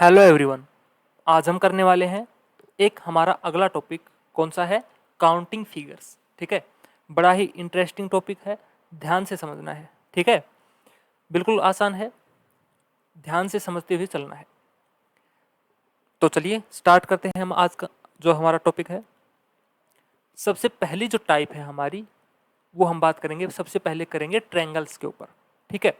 Hello everyone. आज हम करने वाले हैं एक हमारा अगला टॉपिक। कौन सा है? Counting figures. ठीक है, बड़ा ही इंटरेस्टिंग टॉपिक है, ध्यान से समझना है। ठीक है, बिल्कुल आसान है, ध्यान से समझते हुए चलना है। तो चलिए स्टार्ट करते हैं हम आज का जो हमारा टॉपिक है। सबसे पहली जो टाइप है हमारी, वो हम बात करेंगे, सबसे पहले करेंगे ट्रायंगल्स के ऊपर। ठीक है,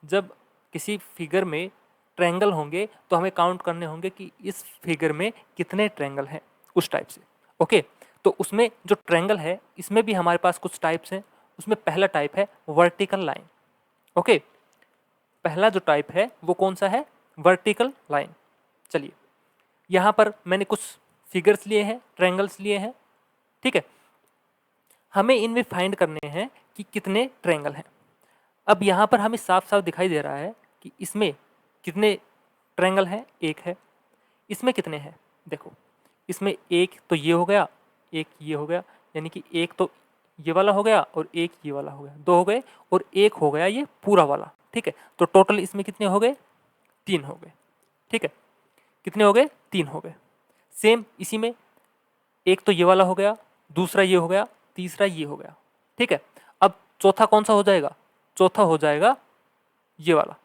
जब किसी फिगर में ट्रायंगल होंगे तो हमें काउंट करने होंगे कि इस फिगर में कितने ट्रायंगल हैं, उस टाइप से। ओके, तो उसमें जो ट्रायंगल है इसमें भी हमारे पास कुछ टाइप्स हैं। उसमें पहला टाइप है वर्टिकल लाइन। ओके, पहला जो टाइप है वो कौन सा है? Vertical line. चलिए, यहाँ पर मैंने कुछ फिगर्स लिए हैं, ट्रायंगल्स लिए हैं। ठीक है, हमें इनमें फाइंड करने हैं कि कितने ट्रायंगल हैं। अब यहाँ पर हमें साफ साफ दिखाई दे रहा है कि इसमें कितने ट्रायंगल हैं। एक है। इसमें कितने हैं? देखो, इसमें एक तो ये हो गया, एक ये हो गया, यानी कि एक तो ये वाला हो गया और एक ये वाला हो गया, दो हो गए, और एक हो गया ये पूरा वाला। ठीक है, तो टोटल इसमें कितने हो गए? तीन हो गए। ठीक है, कितने हो गए? तीन हो गए। सेम इसी में एक तो ये वाला हो गया, दूसरा ये हो गया, तीसरा ये हो गया। ठीक है, अब चौथा कौन सा हो जाएगा? चौथा हो जाएगा ये वाला।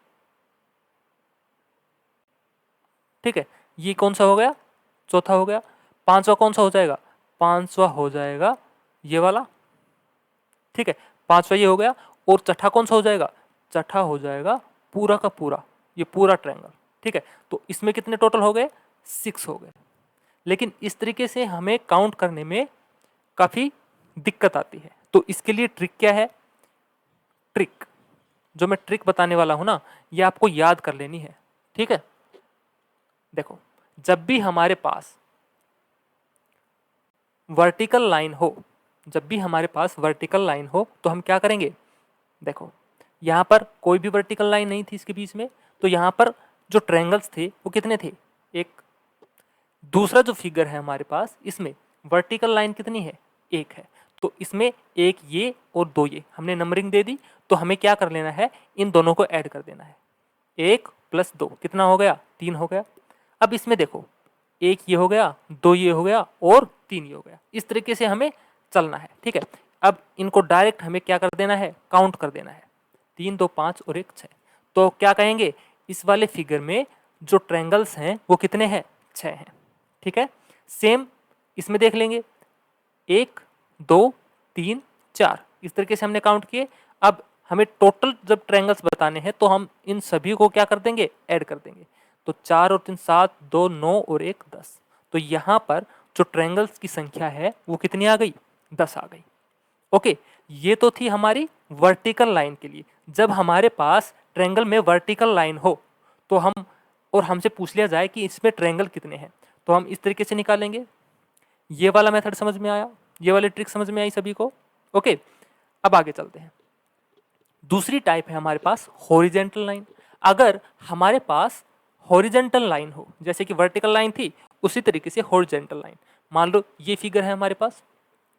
ठीक है, ये कौन सा हो गया? चौथा हो गया। पांचवा कौन सा हो जाएगा? पांचवा हो जाएगा ये वाला। ठीक है, पांचवा ये हो गया, और छठा कौन सा हो जाएगा? छठा हो जाएगा पूरा का पूरा, ये पूरा ट्रायंगल। ठीक है, तो इसमें कितने टोटल हो गए? 6 हो गए। लेकिन इस तरीके से हमें काउंट करने में काफी दिक्कत आती है, तो इसके लिए ट्रिक क्या है? ट्रिक, जो मैं ट्रिक बताने वाला हूं ना, ये आपको याद कर लेनी है। ठीक है, देखो, जब भी हमारे पास वर्टिकल लाइन हो, जब भी हमारे पास वर्टिकल लाइन हो तो हम क्या करेंगे? देखो, यहां पर कोई भी वर्टिकल लाइन नहीं थी इसके बीच में, तो यहां पर जो ट्रायंगल्स थे वो कितने थे? एक। दूसरा जो फिगर है हमारे पास, इसमें वर्टिकल लाइन कितनी है? एक है। तो इसमें एक ये और दो ये, हमने नंबरिंग दे दी, तो हमें क्या कर लेना है? इन दोनों को ऐड कर देना है। एक प्लस दो कितना हो गया? तीन हो गया। अब इसमें देखो, एक ये हो गया, दो ये हो गया, और तीन ये हो गया। इस तरीके से हमें चलना है। ठीक है, अब इनको डायरेक्ट हमें क्या कर देना है? काउंट कर देना है। तीन, दो, पांच और एक, छह। तो क्या कहेंगे? इस वाले फिगर में जो ट्रायंगल्स हैं वो कितने हैं? छह हैं। ठीक है, सेम इसमें देख लेंगे, एक, दो, तीन, चार, इस तरीके से हमने काउंट किए। अब हमें टोटल जब ट्रायंगल्स बताने हैं तो हम इन सभी को क्या कर देंगे? ऐड कर देंगे। तो चार और तीन सात, दो नौ और एक 10। तो यहां पर जो ट्रायंगल्स की संख्या है वो कितनी आ गई? 10 आ गई। ओके, ये तो थी हमारी वर्टिकल लाइन के लिए। जब हमारे पास ट्रायंगल में वर्टिकल लाइन हो तो हम, और हमसे पूछ लिया जाए कि इसमें ट्रायंगल कितने हैं, तो हम इस तरीके से निकालेंगे। ये वाला मेथड समझ में आया? ये वाली ट्रिक समझ में आई सभी को? ओके, अब आगे चलते हैं। दूसरी टाइप है हमारे पास हॉरिजेंटल लाइन। अगर हमारे पास हॉरिजेंटल लाइन हो, जैसे कि वर्टिकल लाइन थी, उसी तरीके से हॉरिजेंटल लाइन। मान लो ये फिगर है हमारे पास।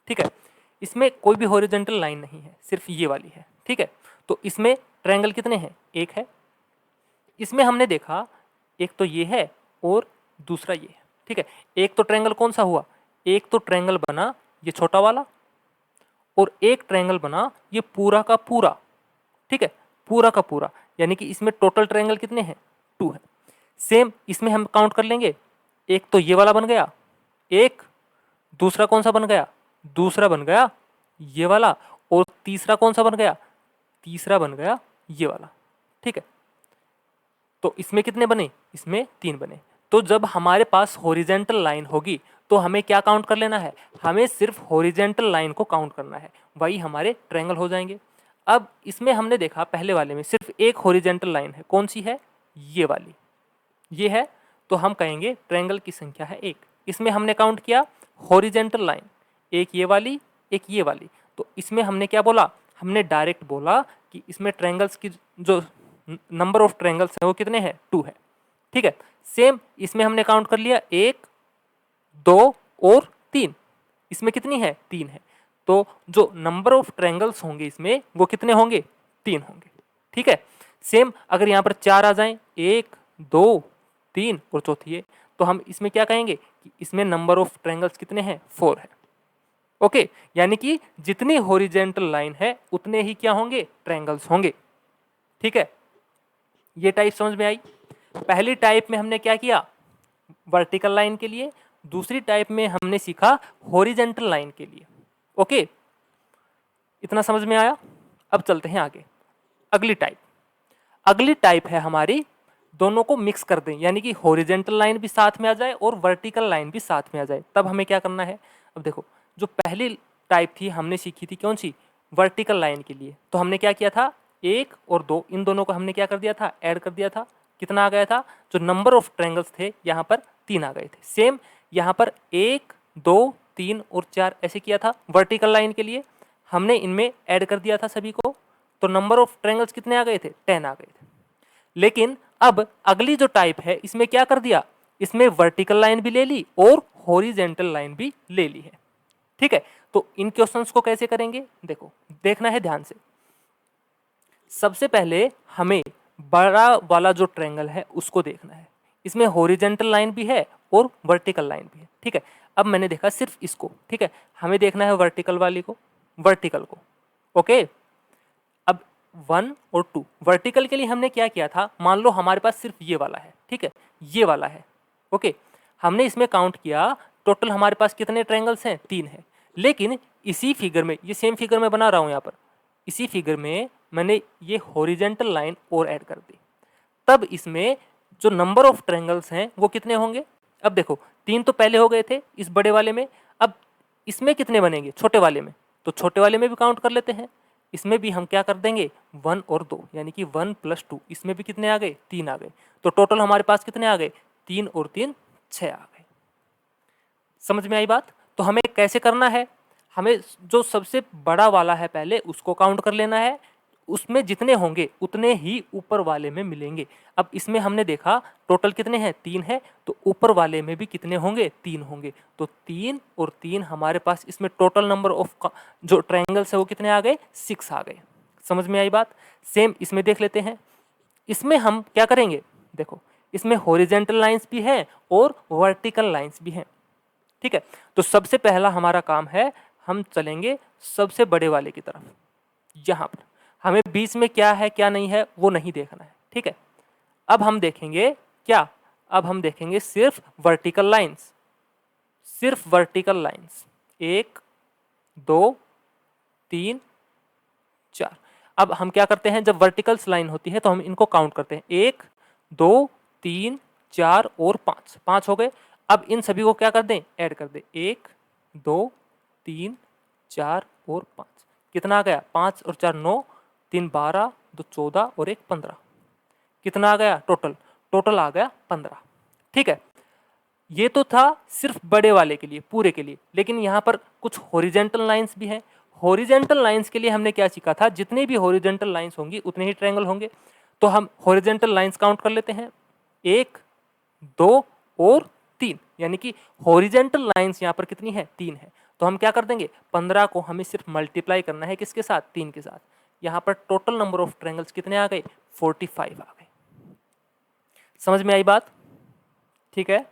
ठीक है, इसमें कोई भी हॉरिजेंटल लाइन नहीं है, सिर्फ ये वाली है। ठीक है, तो इसमें ट्रायंगल कितने हैं? एक है। इसमें हमने देखा, एक तो ये है और दूसरा ये है। ठीक है, एक तो ट्रायंगल कौन सा हुआ? एक तो ट्रायंगल बना ये छोटा वाला, और एक ट्रायंगल बना ये पूरा का पूरा। ठीक है, पूरा का पूरा, यानी कि इसमें टोटल ट्रायंगल कितने हैं? टू है। सेम इसमें हम काउंट कर लेंगे, एक तो ये वाला बन गया एक, दूसरा कौन सा बन गया? दूसरा बन गया ये वाला, और तीसरा कौन सा बन गया? तीसरा बन गया ये वाला। ठीक है, तो इसमें कितने बने? इसमें तीन बने। तो जब हमारे पास हॉरिजेंटल लाइन होगी तो हमें क्या काउंट कर लेना है? हमें सिर्फ हॉरिजेंटल लाइन को काउंट करना है, वही हमारे ट्रायंगल हो जाएंगे। अब इसमें हमने देखा, पहले वाले में सिर्फ एक हॉरिजेंटल लाइन है। कौन सी है? ये वाली, ये है। तो हम कहेंगे ट्रायंगल की संख्या है एक। इसमें हमने काउंट किया हॉरिजेंटल लाइन, एक ये वाली, एक ये वाली। तो इसमें हमने क्या बोला? हमने डायरेक्ट बोला कि इसमें ट्रायंगल्स की जो नंबर ऑफ ट्रायंगल्स है वो कितने हैं? टू है। ठीक है, सेम इसमें हमने काउंट कर लिया, एक, दो और तीन। इसमें कितनी है? तीन है। तो जो नंबर ऑफ ट्रायंगल्स होंगे इसमें वो कितने होंगे? तीन होंगे। ठीक है, सेम अगर यहां पर चार आ जाएं, एक, दो, 3 और चौथी ये, तो हम इसमें क्या कहेंगे कि इसमें नंबर ऑफ ट्रायंगल्स कितने हैं, 4 है। ओके, यानी कि जितनी हॉरिजेंटल लाइन है उतने ही क्या होंगे, ट्रायंगल्स होंगे। ठीक है, ये टाइप समझ में आई। पहली टाइप में हमने क्या किया, वर्टिकल लाइन के लिए, दूसरी टाइप में हमने सीखा हॉरिजेंटल लाइन के लिए। ओके, इतना समझ में आया। अब चलते हैं आगे, अगली टाइप। अगली टाइप है हमारी, दोनों को मिक्स कर दें, यानी कि हॉरिजेंटल लाइन भी साथ में आ जाए और वर्टिकल लाइन भी साथ में आ जाए। तब हमें क्या करना है, अब देखो, जो पहली टाइप थी हमने सीखी थी कौन सी, वर्टिकल लाइन के लिए, तो हमने क्या किया था, 1 और 2 इन दोनों को हमने क्या कर दिया था, ऐड कर दिया था। कितना आ गया था, जो नंबर ऑफ ट्रायंगल्स थे यहाँ पर 3 आ गए थे। सेम यहाँ पर 1 2 3 और 4 ऐसे किया था। वर्टिकल लाइन के लिए हमने इनमें ऐड कर दिया था सभी को, तो नंबर ऑफ ट्रायंगल्स कितने आ गए थे, 10 आ गए थे। लेकिन अब अगली जो टाइप है इसमें क्या कर दिया, इसमें वर्टिकल लाइन भी ले ली और हॉरिजेंटल लाइन भी ले ली है। ठीक है, तो इन क्वेश्चंस को कैसे करेंगे, देखो देखना है ध्यान से। सबसे पहले हमें बड़ा वाला जो ट्रायंगल है उसको देखना है, इसमें हॉरिजेंटल लाइन भी है और वर्टिकल लाइन भी है। ठीक है, अब मैंने देखा सिर्फ इसको, ठीक है, हमें देखना है वर्टिकल वाली को, वर्टिकल को। ओके, अब 1 और 2 वर्टिकल के लिए हमने क्या किया था, मान लो हमारे पास सिर्फ ये वाला है, ठीक है, ये वाला है। ओके, हमने इसमें काउंट किया, टोटल हमारे पास कितने ट्रायंगल्स हैं, 3 है। लेकिन इसी फिगर में, ये सेम फिगर में बना रहा हूं यहाँ पर, इसी फिगर में मैंने ये हॉरिजेंटल लाइन और ऐड कर दी, तब इसमें जो नंबर ऑफ ट्रायंगल्स हैं वो कितने होंगे। अब देखो 3 तो पहले हो गए थे इस बड़े वाले में, अब इसमें कितने बनेंगे, छोटे वाले में, तो छोटे वाले में भी काउंट कर लेते हैं। इसमें भी हम क्या कर देंगे, 1 और 2, यानी कि 1 + 2, इसमें भी कितने आ गए, 3 आ गए। तो टोटल हमारे पास कितने आ गए, 3 और 3 6 आ गए। समझ में आई बात। तो हमें कैसे करना है, हमें जो सबसे बड़ा वाला है पहले उसको काउंट कर लेना है, उसमें जितने होंगे उतने ही ऊपर वाले में मिलेंगे। अब इसमें हमने देखा टोटल कितने हैं, 3 है, तो ऊपर वाले में भी कितने होंगे, 3 होंगे। तो 3 और 3 हमारे पास इसमें टोटल नंबर ऑफ जो ट्रायंगल्स है वो कितने आ गए, 6 आ गए। समझ में आई बात। सेम इसमें देख लेते हैं, इसमें हम क्या करेंगे, देखो इसमें हॉरिजेंटल लाइंस भी हैं और वर्टिकल लाइंस भी हैं। ठीक है, तो सबसे पहला हमारा काम है, हम चलेंगे सबसे बड़े वाले की तरफ। यहाँ पर हमें बीच में क्या है क्या नहीं है वो नहीं देखना है। ठीक है, अब हम देखेंगे क्या, अब हम देखेंगे सिर्फ वर्टिकल लाइंस, सिर्फ वर्टिकल लाइंस, 1 2 3 4। अब हम क्या करते हैं, जब वर्टिकल्स लाइन होती है तो हम इनको काउंट करते हैं, 1 2 3 4 और 5, 5 हो गए। अब इन सभी को क्या कर दें, ऐड कर दें, 1 2 3 4 और 5, कितना आ गया, 5 और 4 9, 3 12, 2 14 और 1 15, कितना आ गया टोटल, टोटल आ गया 15। ठीक है, ये तो था सिर्फ बड़े वाले के लिए, पूरे के लिए। लेकिन यहाँ पर कुछ हॉरिजेंटल लाइंस भी हैं। हॉरिजेंटल लाइंस के लिए हमने क्या सीखा था, जितने भी हॉरिजेंटल लाइंस होंगी उतने ही ट्रायंगल होंगे। तो हम हॉरिजेंटल लाइंस काउंट कर लेते हैं, 1 2 और 3, यानी कि हॉरिजेंटल लाइंस यहाँ पर कितनी है, 3 है। तो हम क्या कर देंगे, 15 को हमें सिर्फ मल्टीप्लाई करना है किसके साथ, 3 के साथ। यहाँ पर टोटल नंबर ऑफ ट्रायंगल्स कितने आ गए, 45 आ गए। समझ में आई बात। ठीक है,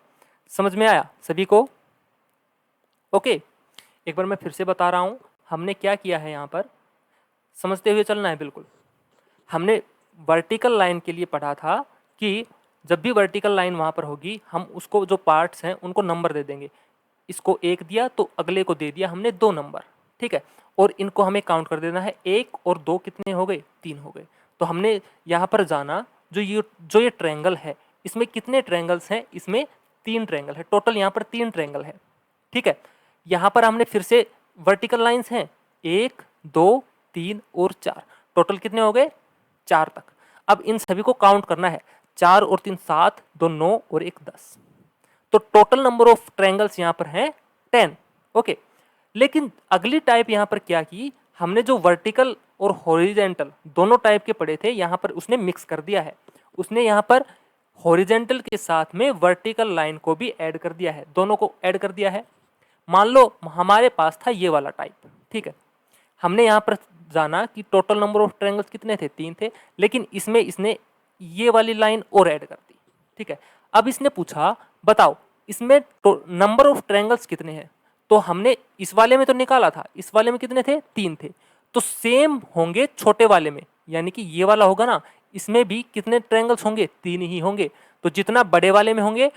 समझ में आया सभी को। ओके, एक बार मैं फिर से बता रहा हूं, हमने क्या किया है, यहाँ पर समझते हुए चलना है बिल्कुल। हमने वर्टिकल लाइन के लिए पढ़ा था कि जब भी वर्टिकल लाइन वहाँ पर होगी हम उसको जो पार्ट्स हैं उनको नंबर दे देंगे। इसको 1 दिया तो अगले को दे दिया हमने 2 नंबर। ठीक है, और इनको हमें काउंट कर देना है, 1 और 2 कितने हो गए, 3 हो गए। तो हमने यहाँ पर जाना जो ये ट्रायंगल है इसमें कितने ट्रायंगल्स हैं, इसमें 3 ट्रायंगल है, टोटल यहाँ पर 3 ट्रायंगल है। ठीक है, यहाँ पर हमने फिर से वर्टिकल लाइंस हैं, 1 2 3 और 4, टोटल कितने हो गए, 4 तक। अब इन सभी को काउंट करना है, 4 और 3 7, 2 9 और 1 10, तो टोटल नंबर ऑफ ट्रायंगल्स यहाँ पर हैं 10। ओके, लेकिन अगली टाइप यहाँ पर क्या की, हमने जो वर्टिकल और हॉरिजेंटल दोनों टाइप के पढ़े थे यहाँ पर उसने मिक्स कर दिया है। उसने यहाँ पर हॉरिजेंटल के साथ में वर्टिकल लाइन को भी ऐड कर दिया है, दोनों को ऐड कर दिया है। मान लो हमारे पास था ये वाला टाइप, ठीक है, हमने यहाँ पर जाना कि टोटल नंबर ऑफ ट्रायंगल्स कितने थे, 3 थे, लेकिन इसमें इसने ये वाली लाइन और ऐड कर दी। ठीक है, अब इसने पूछा बताओ इसमें नंबर ऑफ ट्रायंगल्स कितने हैं, तो हमने इस वाले में तो निकाला था, इस वाले में कितने थे, 3 थे, तो सेम होंगे छोटे वाले में, यानी कि ये वाला होगा ना, इसमें भी कितने ट्रायंगल्स होंगे, 3 ही होंगे। तो जितना बड़े वाले में होंगे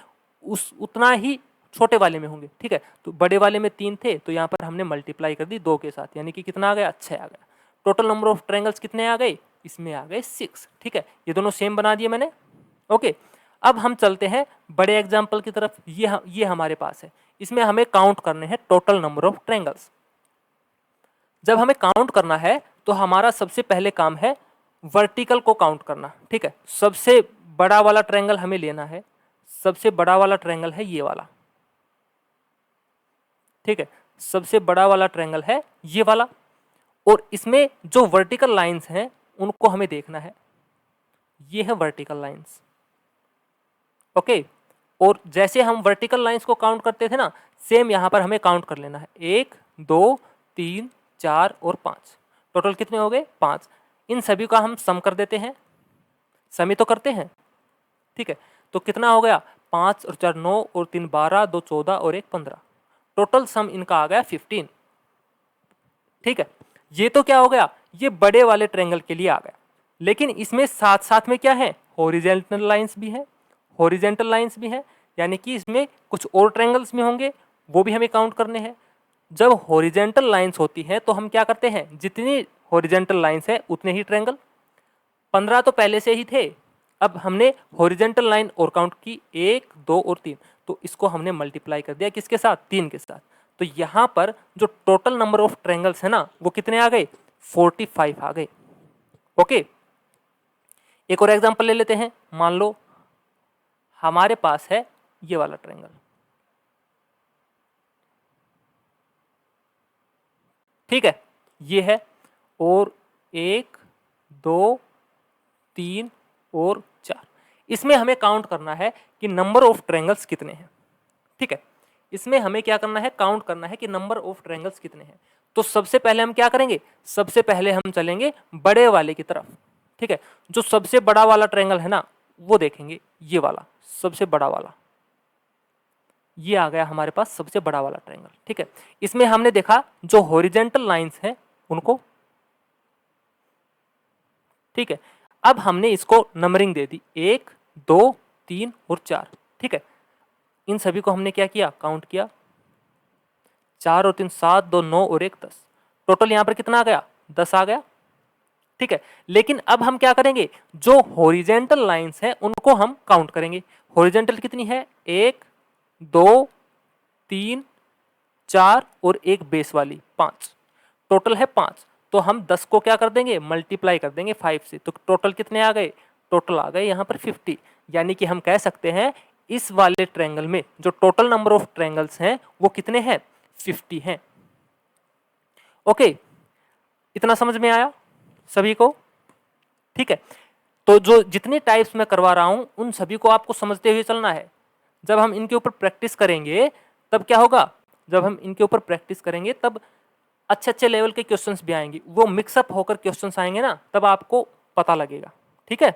उतना ही छोटे वाले में होंगे, ठीक है। तो बड़े वाले में 3 थे, तो यहाँ पर हमने मल्टीप्लाई कर दी 2 के साथ, यानी कि कितना आ गया, 6 आ गया। टोटल नंबर ऑफ ट्रायंगल्स कितने आ गए, इसमें आ गए 6, ठीक है। ये दोनों सेम बना दिए मैंने, ओके। अब हम चलते हैं बड़े एग्जाम्पल की तरफ। ये हमारे पास है, इसमें हमें काउंट करने हैं टोटल नंबर ऑफ ट्रायंगल्स। जब हमें काउंट करना है तो हमारा सबसे पहले काम है वर्टिकल को काउंट करना, ठीक है। सबसे बड़ा वाला ट्रायंगल हमें लेना है, सबसे बड़ा वाला ट्रायंगल है ये वाला, ठीक है। सबसे बड़ा वाला ट्रायंगल है ये वाला, और इसमें जो वर्टिकल लाइंस हैं उनको हमें देखना है, ये है वर्टिकल लाइंस, ओके। और जैसे हम वर्टिकल लाइंस को काउंट करते थे ना, सेम यहां पर हमें काउंट कर लेना है, 1 2 3 4 और 5, टोटल कितने हो गए, 5। इन सभी का हम सम कर देते हैं, समी तो करते हैं, ठीक है। तो कितना हो गया, 5 और 4 9 और 3 12, 2 14 और 1 15, टोटल सम इनका आ गया 15, ठीक है। ये तो क्या हो गया, ये बड़े वाले ट्रायंगल के लिए आ गया। लेकिन इसमें साथ साथ में क्या है, हॉरिजॉन्टल लाइंस भी है, हॉरिजॉन्टल लाइंस भी है, यानी कि इसमें कुछ और ट्रायंगल्स भी होंगे, वो भी हमें काउंट करने हैं। जब हॉरिजॉन्टल लाइंस होती है तो हम क्या करते हैं, जितनी हॉरिजॉन्टल लाइंस है उतने ही ट्रायंगल, 15 तो पहले से ही थे, अब हमने हॉरिजॉन्टल लाइन और काउंट की 1 2 और 3, तो इसको हमने मल्टीप्लाई कर दिया किसके साथ, 3 के साथ। तो यहां पर जो टोटल नंबर ऑफ ट्रायंगल्स है ना, वो कितने आ गए, 45 आ गए, ओके। एक और एग्जांपल ले लेते हैं। मान लो हमारे पास है ये वाला ट्रायंगल, ठीक है, ये है, और 1 2 3 और 4, इसमें हमें काउंट करना है कि नंबर ऑफ ट्रायंगल्स कितने हैं, ठीक है। इसमें हमें क्या करना है, काउंट करना है कि नंबर ऑफ ट्रायंगल्स कितने हैं। तो सबसे पहले हम क्या करेंगे, सबसे पहले हम चलेंगे बड़े वाले की तरफ, ठीक है। जो सबसे बड़ा वाला ट्रायंगल है ना, वो देखेंगे, ये वाला सबसे बड़ा वाला, ये आ गया हमारे पास सबसे बड़ा वाला ट्रायंगल, ठीक है। इसमें हमने देखा जो हॉरिजॉन्टल लाइंस हैं उनको, ठीक है। अब हमने इसको नंबरिंग दे दी 1 2 3 और 4, ठीक है। इन सभी को हमने क्या किया, काउंट किया, 4 और 3 7 2 9 और 1 10, टोटल यहां पर कितना आ गया, 10 आ गया, ठीक है। लेकिन अब हम क्या करेंगे, जो हॉरिजॉन्टल लाइंस हैं उनको हम काउंट करेंगे। हॉरिजॉन्टल कितनी है, 1 2 3 4 और एक बेस वाली 5, टोटल है 5। तो हम 10 को क्या कर देंगे, मल्टीप्लाई कर देंगे 5 से, तो टोटल कितने आ गए, टोटल आ गए यहाँ पर 50। यानी कि हम कह सकते हैं इस वाले ट्रायंगल में जो टोटल नंबर ऑफ ट्रायंगल्स हैं वो कितने हैं, 50 हैं, ओके। इतना समझ में आया सभी को, ठीक है। तो जो जितने टाइप्स मैं करवा रहा हूं उन सभी को आपको समझते हुए चलना है। जब हम इनके ऊपर प्रैक्टिस करेंगे तब क्या होगा, जब हम इनके ऊपर प्रैक्टिस करेंगे तब अच्छे अच्छे लेवल के क्वेश्चंस भी आएंगे, वो मिक्सअप होकर क्वेश्चंस आएंगे ना, तब आपको पता लगेगा, ठीक है।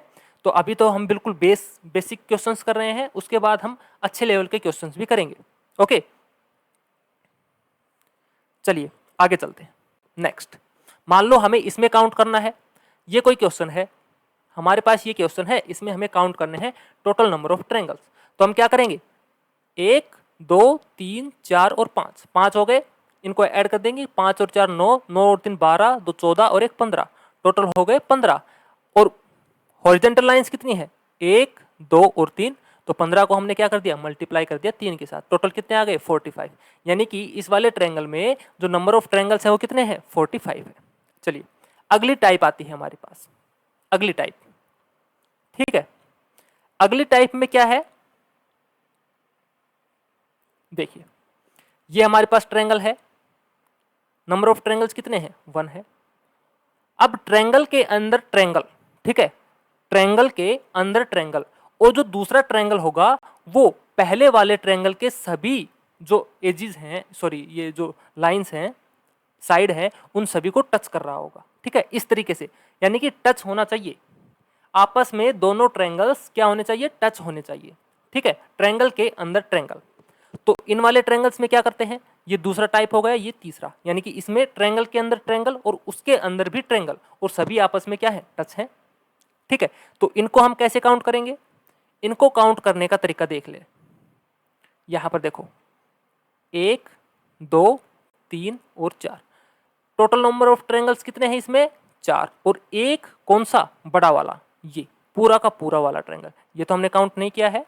तो अभी तो हम बिल्कुल बेसिक क्वेश्चंस कर रहे हैं, उसके बाद हम अच्छे लेवल के क्वेश्चंस भी करेंगे, ओके। चलिए आगे चलते हैं। नेक्स्ट, मान लो हमें इसमें काउंट करना है, ये कोई क्वेश्चन है हमारे पास, ये क्वेश्चन है, इसमें हमें काउंट करने हैं टोटल नंबर ऑफ ट्रायंगल्स। तो हम क्या करेंगे, 1 2 3 4 और 5, 5 हो गए, इनको ऐड कर देंगे, 5 और 4 9, 9 और 3 12, 2 14 और 1 15, टोटल हो गए 15। और हॉरिजॉन्टल लाइंस कितनी है, 1 2 और 3, तो 15 को हमने क्या कर दिया, मल्टीप्लाई कर दिया 3 के साथ, टोटल कितने आ गए, 45। यानी कि इस वाले ट्रायंगल में जो नंबर ऑफ ट्रायंगल्स है वो कितने हैं, 45 है। चलिए अगली टाइप आती है हमारे पास, अगली टाइप, ठीक है। अगली टाइप में क्या है, देखिए ये हमारे पास ट्रायंगल है, नंबर ऑफ ट्रायंगल्स कितने हैं, 1 है। अब ट्रायंगल के अंदर ट्रायंगल, ठीक है, ट्रायंगल के अंदर ट्रायंगल, और जो दूसरा ट्रायंगल होगा वो पहले वाले ट्रायंगल के सभी जो एजिस हैं, सॉरी ये जो लाइंस हैं, साइड है, उन सभी को टच कर रहा होगा, ठीक है, इस तरीके से। यानी कि टच होना चाहिए, आपस में दोनों ट्रायंगल्स क्या होने चाहिए, टच होने चाहिए, ठीक है, ट्रायंगल के अंदर ट्रायंगल। तो इन वाले ट्रायंगल्स में क्या करते हैं, ये दूसरा टाइप हो गया, ये तीसरा, यानी कि इसमें ट्रायंगल के अंदर ट्रायंगल और उसके अंदर भी ट्रायंगल, और सभी आपस में क्या है, टच है। ठीक है, तो इनको हम कैसे काउंट करेंगे, इनको काउंट करने का तरीका देख ले। यहां पर देखो 1 2 3 और 4, टोटल नंबर ऑफ ट्रायंगल्स कितने हैं इसमें, 4, और एक कौन सा, बड़ा वाला, ये पूरा का पूरा वाला ट्रायंगल, ये तो हमने काउंट नहीं किया है,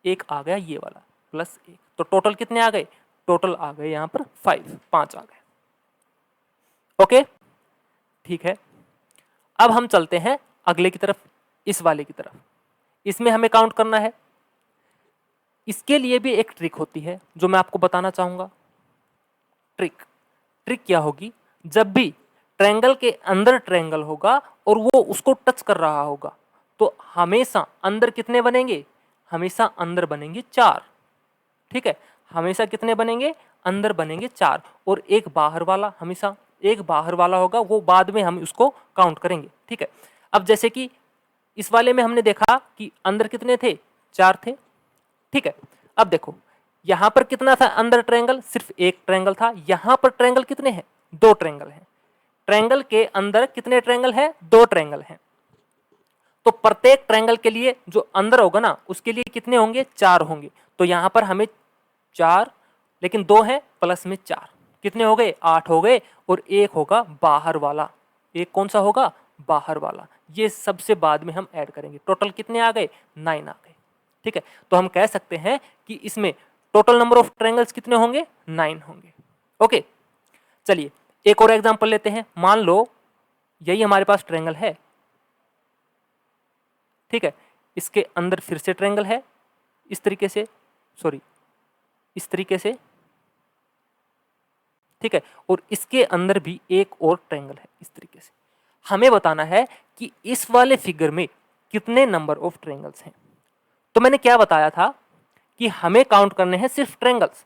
एक आ गया ये वाला प्लस 1, तो टोटल कितने आ गए, टोटल आ गए यहां पर 5 आ गए। ओके, ठीक है, अब हम चलते हैं अगले की तरफ, इस वाले की तरफ, इसमें हमें काउंट करना है। इसके लिए भी एक ट्रिक होती है जो मैं आपको बताना चाहूंगा। ट्रिक क्या होगी, जब भी ट्रायंगल के अंदर ट्रायंगल होगा और वो उसको टच कर रहा होगा, तो हमेशा अंदर कितने बनेंगे, हमेशा अंदर बनेंगे 4। ठीक है, हमेशा कितने बनेंगे, अंदर बनेंगे 4, और एक बाहर वाला, हमेशा एक बाहर वाला होगा, वो बाद में हम उसको काउंट करेंगे। ठीक है, अब जैसे कि इस वाले में हमने देखा कि अंदर कितने थे, 4 थे। ठीक है, अब देखो यहां पर कितना था अंदर ट्रायंगल, सिर्फ एक ट्रायंगल था, यहां पर ट्रायंगल कितने हैं, 2 ट्रायंगल हैं। ट्रायंगल के अंदर कितने ट्रायंगल हैं, 2 ट्रायंगल हैं। तो प्रत्येक ट्रायंगल के लिए जो अंदर होगा ना, उसके लिए कितने होंगे, 4 होंगे। तो यहां पर हमें 4, लेकिन 2 है प्लस में 4, कितने हो गए, 8 हो गए, और एक होगा बाहर वाला, एक कौन सा होगा, बाहर वाला, ये सबसे बाद में हम ऐड करेंगे। टोटल कितने आ गए, 9 आ गए। ठीक है, तो हम कह सकते हैं कि इसमें टोटल नंबर ऑफ ट्रायंगल्स कितने होंगे, 9 होंगे। ओके, चलिए एक और एग्जांपल लेते हैं। मान लो यही हमारे पास ट्रायंगल है, ठीक है, इसके अंदर फिर से ट्रायंगल है, इस तरीके से, सॉरी इस तरीके से, ठीक है, और इसके अंदर भी एक और ट्रायंगल है इस तरीके से। हमें बताना है कि इस वाले फिगर में कितने नंबर ऑफ ट्रायंगल्स हैं। तो मैंने क्या बताया था कि हमें काउंट करने हैं सिर्फ ट्रायंगल्स,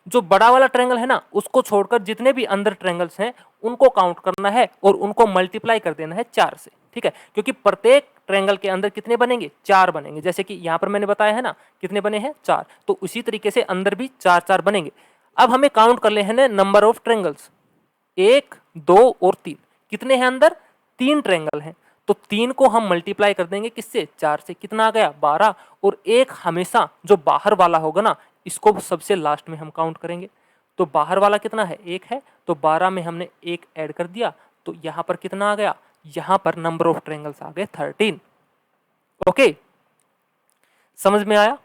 जो बड़ा वाला ट्रायंगल है ना, उसको छोड़कर जितने भी अंदर ट्रायंगल्स हैं उनको काउंट करना है और उनको मल्टीप्लाई कर देना है 4 से। ठीक है, क्योंकि प्रत्येक ट्रायंगल के अंदर कितने बनेंगे, 4 बनेंगे, जैसे कि यहां पर मैंने बताया है ना, कितने बने हैं, 4, तो उसी तरीके से अंदर भी 4 बनेंगे। अब हमें काउंट कर ले हैं नंबर ऑफ ट्रायंगल्स, 1 2 और 3, कितने हैं अंदर, 3 ट्रायंगल हैं। तो 3 को हम मल्टीप्लाई कर देंगे किससे, 4 से, कितना आ गया, 12, और एक हमेशा जो बाहर वाला होगा ना, इसको सबसे लास्ट में हम काउंट करेंगे। तो बाहर वाला कितना है, 1 है, तो 12 में हमने 1 ऐड कर दिया, तो यहां पर कितना आ गया, यहां पर नंबर ऑफ ट्रायंगल्स आ गए 13। ओके, समझ में आया,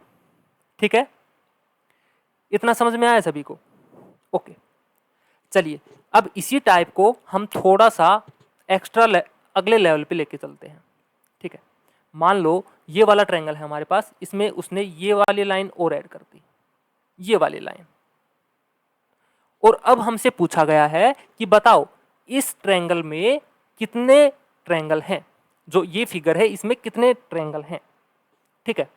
ठीक है, इतना समझ में आया सभी को। ओके, चलिए अब इसी टाइप को हम थोड़ा सा एक्स्ट्रा अगले लेवल पे लेके चलते हैं। ठीक है, मान लो ये वाला ट्रायंगल है हमारे पास, इसमें उसने ये वाली लाइन और ऐड कर दी, ये वाली लाइन, और अब हमसे पूछा गया है कि बताओ इस ट्रायंगल में कितने ट्रायंगल हैं, जो ये फिगर है इसमें कितने ट्रायंगल हैं। ठीक है,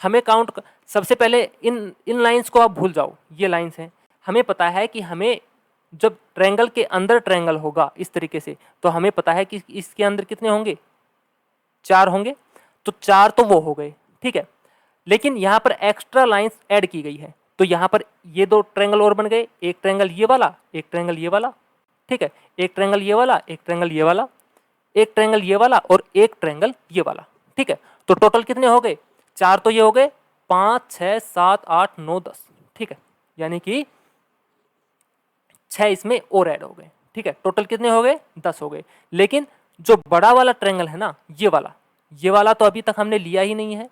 हमें काउंट सबसे पहले इन लाइंस को आप भूल जाओ, ये लाइंस हैं। हमें पता है कि हमें जब ट्रायंगल के अंदर ट्रायंगल होगा इस तरीके से, तो हमें पता है कि इसके अंदर कितने होंगे, 4 होंगे, तो 4 तो वो हो गए। ठीक है, लेकिन यहाँ पर एक्स्ट्रा लाइंस ऐड की गई है, तो यहाँ पर ये 2 ट्रायंगल और बन गए, एक ट्रायंगल ये वाला, एक ट्रायंगल ये वाला। ठीक है, एक ट्रायंगल ये वाला, एक ट्रायंगल ये वाला, एक ट्रायंगल ये वाला, और एक ट्रायंगल ये वाला। ठीक है, तो टोटल कितने हो गए, 4 तो ये हो गए, 5 6 7 8 9 10। ठीक है, यानी कि 6 इसमें और ऐड हो गए। ठीक है, टोटल कितने हो गए, 10 हो गए। लेकिन जो बड़ा वाला ट्रायंगल है ना, ये वाला तो अभी तक हमने लिया ही नहीं है,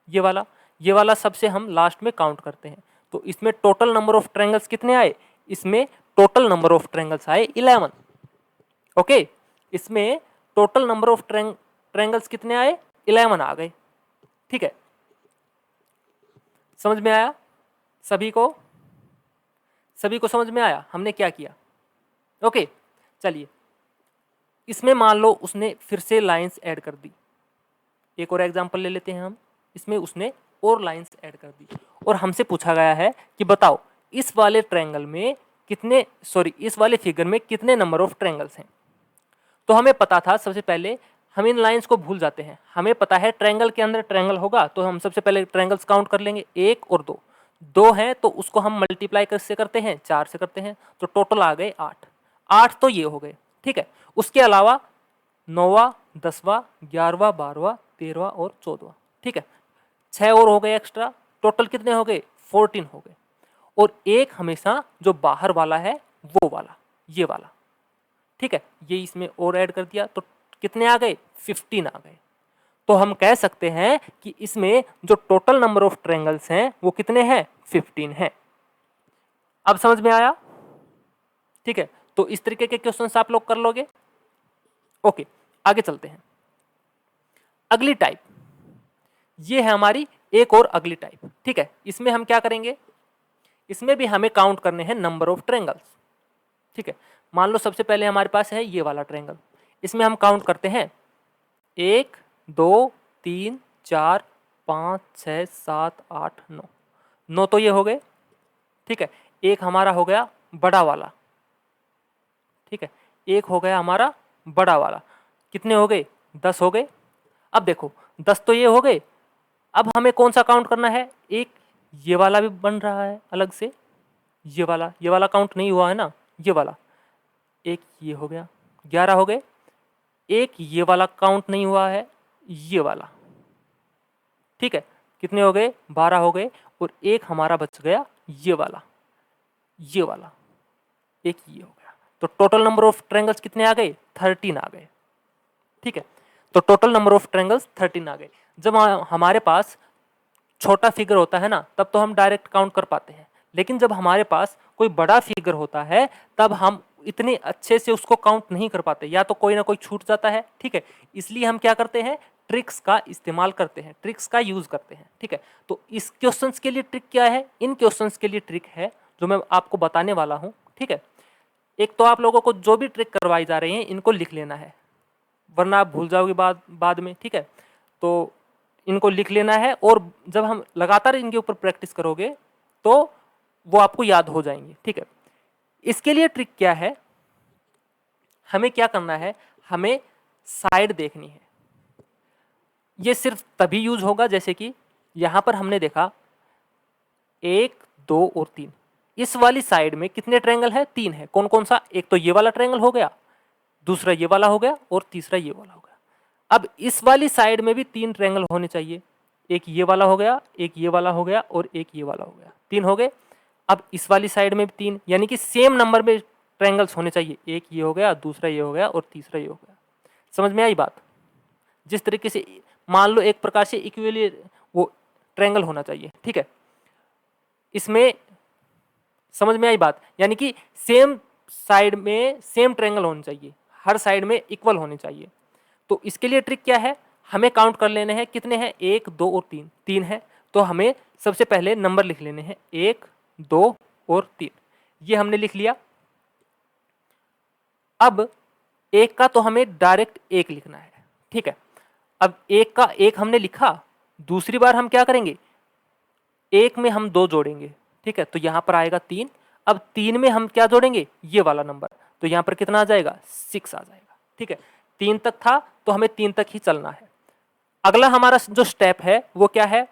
ये वाला सबसे हम लास्ट में काउंट करते हैं। तो इसमें टोटल नंबर ऑफ ट्रायंगल्स कितने आए, इसमें टोटल नंबर ऑफ ट्रायंगल्स आए 11। ओके, इसमें टोटल नंबर ऑफ ट्रायंगल्स कितने आए, 11 आ गए। ठीक है, समझ में आया सभी को, सभी को समझ में आया हमने क्या किया। ओके, चलिए इसमें मान लो उसने फिर से लाइंस ऐड कर दी, एक और एग्जांपल ले लेते हैं हम। इसमें उसने और लाइंस ऐड कर दी और हमसे पूछा गया है कि बताओ इस वाले ट्रायंगल में कितने, सॉरी इस वाले फिगर में कितने नंबर ऑफ ट्रायंगल्स हैं। तो हमें पता था सबसे पहले हम इन लाइंस को भूल जाते हैं। हमें पता है ट्रायंगल के अंदर ट्रायंगल होगा, तो हम सबसे पहले ट्रायंगल्स काउंट कर लेंगे, 1 और 2। 2 हैं तो उसको हम मल्टीप्लाई कैसे करते हैं, 4 से करते हैं, तो टोटल आ गए 8। 8 तो ये हो गए, ठीक है। उसके अलावा 9वां, 10वां, 11वां, 12वां, 13वां और 14वां, ठीक है। 6 और हो गए एक्स्ट्रा, टोटल कितने हो गए, 14 हो गए। और एक हमेशा जो बाहर वाला है वो वाला, ये वाला, ठीक है, ये इसमें और ऐड कर दिया तो कितने आ गए, 15 आ गए। तो हम कह सकते हैं कि इसमें जो टोटल नंबर ऑफ ट्रायंगल्स हैं वो कितने हैं, 15 हैं। अब समझ में आया, ठीक है। तो इस तरीके के क्वेश्चंस आप लोग कर लोगे। ओके, आगे चलते हैं। अगली टाइप, ये है हमारी एक और अगली टाइप, ठीक है। इसमें हम क्या करेंगे, इसमें भी हमें काउंट करने हैं नंबर ऑफ ट्रायंगल्स, ठीक है। मान लो सबसे पहले हमारे पास है ये वाला ट्रायंगल, इसमें हम काउंट करते हैं 1 2 3 4 5 6 7 8 9। 9 तो ये हो गए, ठीक है। एक हमारा हो गया बड़ा वाला, ठीक है, एक हो गया हमारा बड़ा वाला, कितने हो गए, 10 हो गए। अब देखो 10 तो ये हो गए, अब हमें कौन सा काउंट करना है, एक ये वाला भी बन रहा है अलग से, ये वाला काउंट नहीं हुआ है ना, ये वाला, एक ये हो गया, 11 हो गए। एक ये वाला काउंट नहीं हुआ है, ये वाला, ठीक है, कितने हो गए, 12 हो गए। और एक हमारा बच गया ये वाला, ये वाला, एक ये हो गया। तो टोटल नंबर ऑफ ट्रायंगल्स कितने आ गए, 13 आ गए, ठीक है। तो टोटल नंबर ऑफ ट्रायंगल्स 13 आ गए। जब हमारे पास छोटा फिगर होता है ना, तब तो हम डायरेक्ट काउंट कर पाते हैं, लेकिन जब हमारे पास कोई बड़ा फिगर होता है तब हम इतने अच्छे से उसको काउंट नहीं कर पाते, या तो कोई ना कोई छूट जाता है, ठीक है। इसलिए हम क्या करते हैं, ट्रिक्स का इस्तेमाल करते हैं, ट्रिक्स का यूज करते हैं, ठीक है। तो इस क्वेश्चंस के लिए ट्रिक क्या है, इन क्वेश्चंस के लिए ट्रिक है जो मैं आपको बताने वाला हूं, ठीक है। एक तो आप लोगों को जो भी ट्रिक करवाई जा रही है इनको लिख लेना है, वरना आप भूल जाओगे बाद में, ठीक है। तो इनको लिख लेना है, और जब हम लगातार इनके ऊपर प्रैक्टिस करोगे तो वो आपको याद हो जाएंगे, ठीक है। इसके लिए ट्रिक क्या है, हमें क्या करना है, हमें साइड देखनी है। ये सिर्फ तभी यूज होगा जैसे कि यहां पर हमने देखा 1 2 और 3, इस वाली साइड में कितने ट्रायंगल है, 3 है। कौन कौन सा, एक तो ये वाला ट्रायंगल हो गया, दूसरा ये वाला हो गया, और तीसरा ये वाला हो गया। अब इस वाली साइड में भी 3 ट्रायंगल होने चाहिए, एक ये वाला हो गया, एक ये वाला हो गया, और एक ये वाला हो गया, 3 हो गए। अब इस वाली साइड में भी 3, यानी कि सेम नंबर में ट्रायंगल्स होने चाहिए, एक ये हो गया, दूसरा ये हो गया, और तीसरा ये हो गया। समझ में आई बात, जिस तरीके से मान लो एक प्रकार से इक्वली वो ट्रायंगल होना चाहिए, ठीक है। इसमें समझ में आई बात, यानी कि सेम साइड में सेम ट्रायंगल होने चाहिए, हर साइड में इक्वल होने चाहिए। तो इसके लिए ट्रिक क्या है, हमें काउंट कर लेने हैं, कितने हैं, 1 2 और 3, 3 है। तो हमें सबसे पहले नंबर लिख लेने हैं, 1 2 और 3, ये हमने लिख लिया। अब एक का तो हमें डायरेक्ट 1 लिखना है, ठीक है। अब एक का 1 हमने लिखा, दूसरी बार हम क्या करेंगे, 1 में हम 2 जोड़ेंगे, ठीक है, तो यहां पर आएगा 3। अब 3 में हम क्या जोड़ेंगे, ये वाला नंबर, तो यहां पर कितना आ जाएगा, 6 आ जाएगा, ठीक है। 3 तक था तो हमें 3 तक ही चलना है। अगला हमारा जो स्टेप है वो क्या है,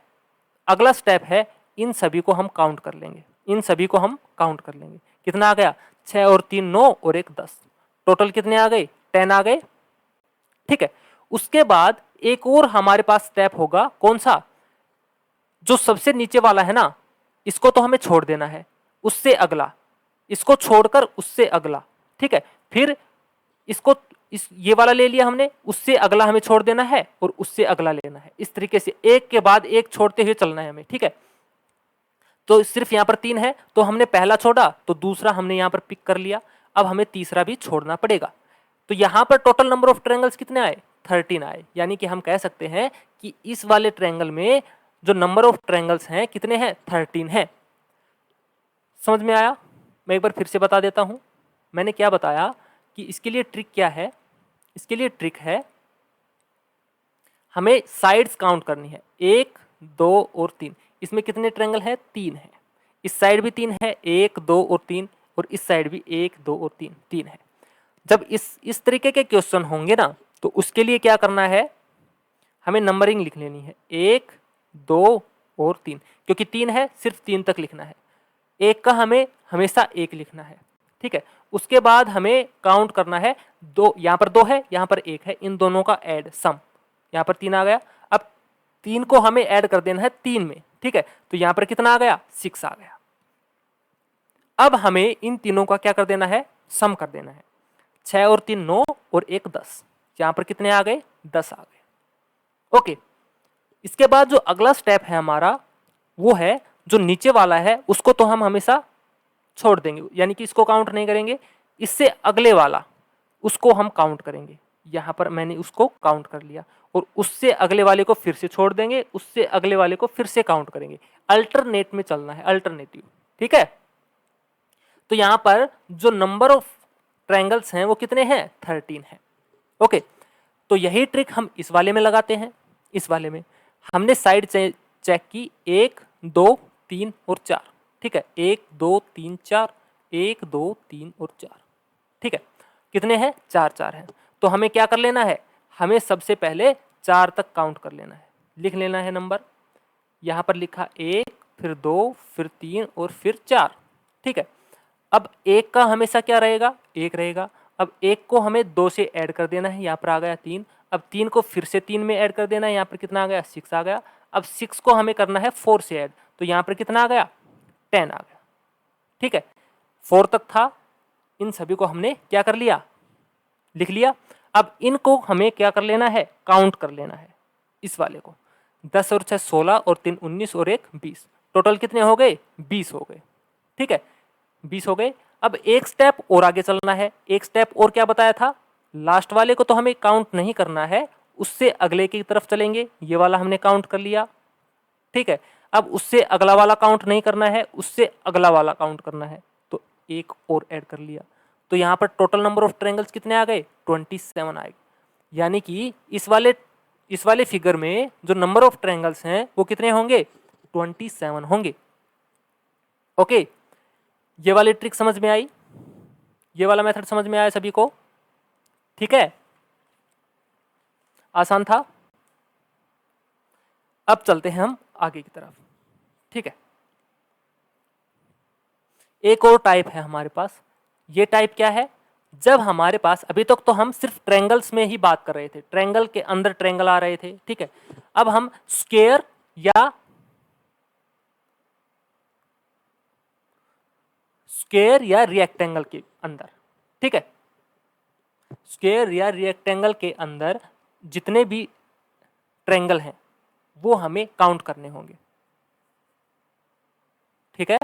अगला स्टेप है इन सभी को हम काउंट कर लेंगे, इन सभी को हम काउंट कर लेंगे। कितना आ गया, 6 और 3 9 और 1 10, टोटल कितने आ गए, 10 आ गए, ठीक है। उसके बाद एक और हमारे पास स्टेप होगा, कौन सा, जो सबसे नीचे वाला है ना, इसको तो हमें छोड़ देना है, उससे अगला, इसको छोड़कर उससे अगला, ठीक है। फिर इसको ये वाला ले लिया हमने, उससे अगला हमें छोड़ देना है, और उससे अगला लेना है। इस तरीके से एक के बाद एक छोड़ते हुए चलना है हमें, ठीक है। तो सिर्फ यहां पर 3 है, तो हमने पहला छोड़ा तो दूसरा हमने यहां पर पिक कर लिया, अब हमें तीसरा भी छोड़ना पड़ेगा। तो यहां पर टोटल नंबर ऑफ ट्रायंगल्स कितने आए, 13 आए। यानी कि हम कह सकते हैं कि इस वाले ट्रायंगल में जो नंबर ऑफ ट्रायंगल्स हैं कितने हैं, 13 हैं। समझ में आया, मैं एक बार फिर से बता देता हूं, मैंने क्या बताया कि इसके लिए ट्रिक क्या है, इसके लिए ट्रिक है हमें साइड्स काउंट करनी है, 1 2 और 3। इसमें कितने ट्रायंगल है, 3 है। इस साइड भी 3 है, 1 2 और 3, और इस साइड भी 1 2 और 3 3 है। जब इस तरीके के क्वेश्चन होंगे ना, तो उसके लिए क्या करना है, हमें नंबरिंग लिख लेनी है 1 2 और 3, क्योंकि 3 है सिर्फ 3 तक लिखना है। 1 का हमें हमेशा 1 लिखना है, ठीक है। उसके बाद हमें काउंट करना है 2, यहाँ पर 2 है, यहाँ पर 1 है, इन दोनों का ऐड सम, यहाँ पर 3 आ गया। अब 3 को हमें ऐड कर देना है 3 में, ठीक है। तो यहाँ पर कितना आ गया, 6 आ गया। अब हमें इन तीनों का क्या कर देना है, सम कर देना है। 6 और 3 9 और 1 10, यहाँ पर कितने आ गए, 10 आ गए। ओके, इसके बाद जो अगला स्टेप है हमारा, वो है जो नीचे वाला है उसको तो हम हमेशा छोड़ देंगे, यानी कि इसको काउंट नहीं करेंगे। इससे अगले वाला उसको हम काउंट करेंगे। यहाँ पर मैंने उसको काउंट कर लिया, और उससे अगले वाले को फिर से छोड़ देंगे, उससे अगले वाले को फिर से काउंट करेंगे। अल्टरनेट में चलना है, अल्टरनेटिव, ठीक है। तो यहाँ पर जो नंबर ऑफ ट्रायंगल्स हैं वो कितने हैं, 13 है। ओके, तो यही ट्रिक हम इस वाले में लगाते हैं। इस वाले में हमने साइड चेक की 1 2 3 और 4, ठीक है। 1 2 3 4, 1 2 3 और 4, ठीक है। कितने हैं, 4 4 हैं। तो हमें क्या कर लेना है, हमें सबसे पहले 4 तक काउंट कर लेना है, लिख लेना है नंबर। यहाँ पर लिखा 1, फिर 2, फिर 3 और फिर 4, ठीक है। अब 1 का हमेशा क्या रहेगा, 1 रहेगा। अब 1 को हमें 2 से ऐड कर देना है, यहाँ पर आ गया 3। अब 3 को फिर से 3 में ऐड कर देना है, यहाँ पर कितना आ गया, 6 आ गया। अब 6 को हमें करना है 4 से ऐड, तो यहाँ पर कितना आ गया, 10 आ गया, ठीक है। 4 तक था, इन सभी को हमने क्या कर लिया, लिख लिया। अब इनको हमें क्या कर लेना है, काउंट कर लेना है। इस वाले को 10 और 6 16 और 3 19 और 1 20, टोटल कितने हो गए, 20 हो गए, ठीक है। 20 हो गए। अब एक स्टेप और आगे चलना है। एक स्टेप और क्या बताया था, लास्ट वाले को तो हमें काउंट नहीं करना है, उससे अगले की तरफ चलेंगे। ये वाला हमने काउंट कर लिया, ठीक है। अब उससे अगला वाला काउंट नहीं करना है, उससे अगला वाला काउंट करना है, तो एक और ऐड कर लिया। तो यहाँ पर टोटल नंबर ऑफ ट्रायंगल्स कितने आ गए, 27 आए। यानी कि इस वाले फिगर में जो नंबर ऑफ ट्रायंगल्स हैं वो कितने होंगे, 27 होंगे। ओके, ये वाली ट्रिक समझ में आई, ये वाला मेथड समझ में आया सभी को, ठीक है। आसान था। अब चलते हैं हम आगे की तरफ, ठीक है। एक और टाइप है हमारे पास। ये टाइप क्या है, जब हमारे पास, अभी तक तो हम सिर्फ ट्रायंगल्स में ही बात कर रहे थे, ट्रायंगल के अंदर ट्रायंगल आ रहे थे, ठीक है। अब हम स्क्वायर या रिएक्टेंगल के अंदर, ठीक है, स्क्वायर या रिएक्टेंगल के अंदर जितने भी ट्रायंगल हैं वो हमें काउंट करने होंगे, ठीक है।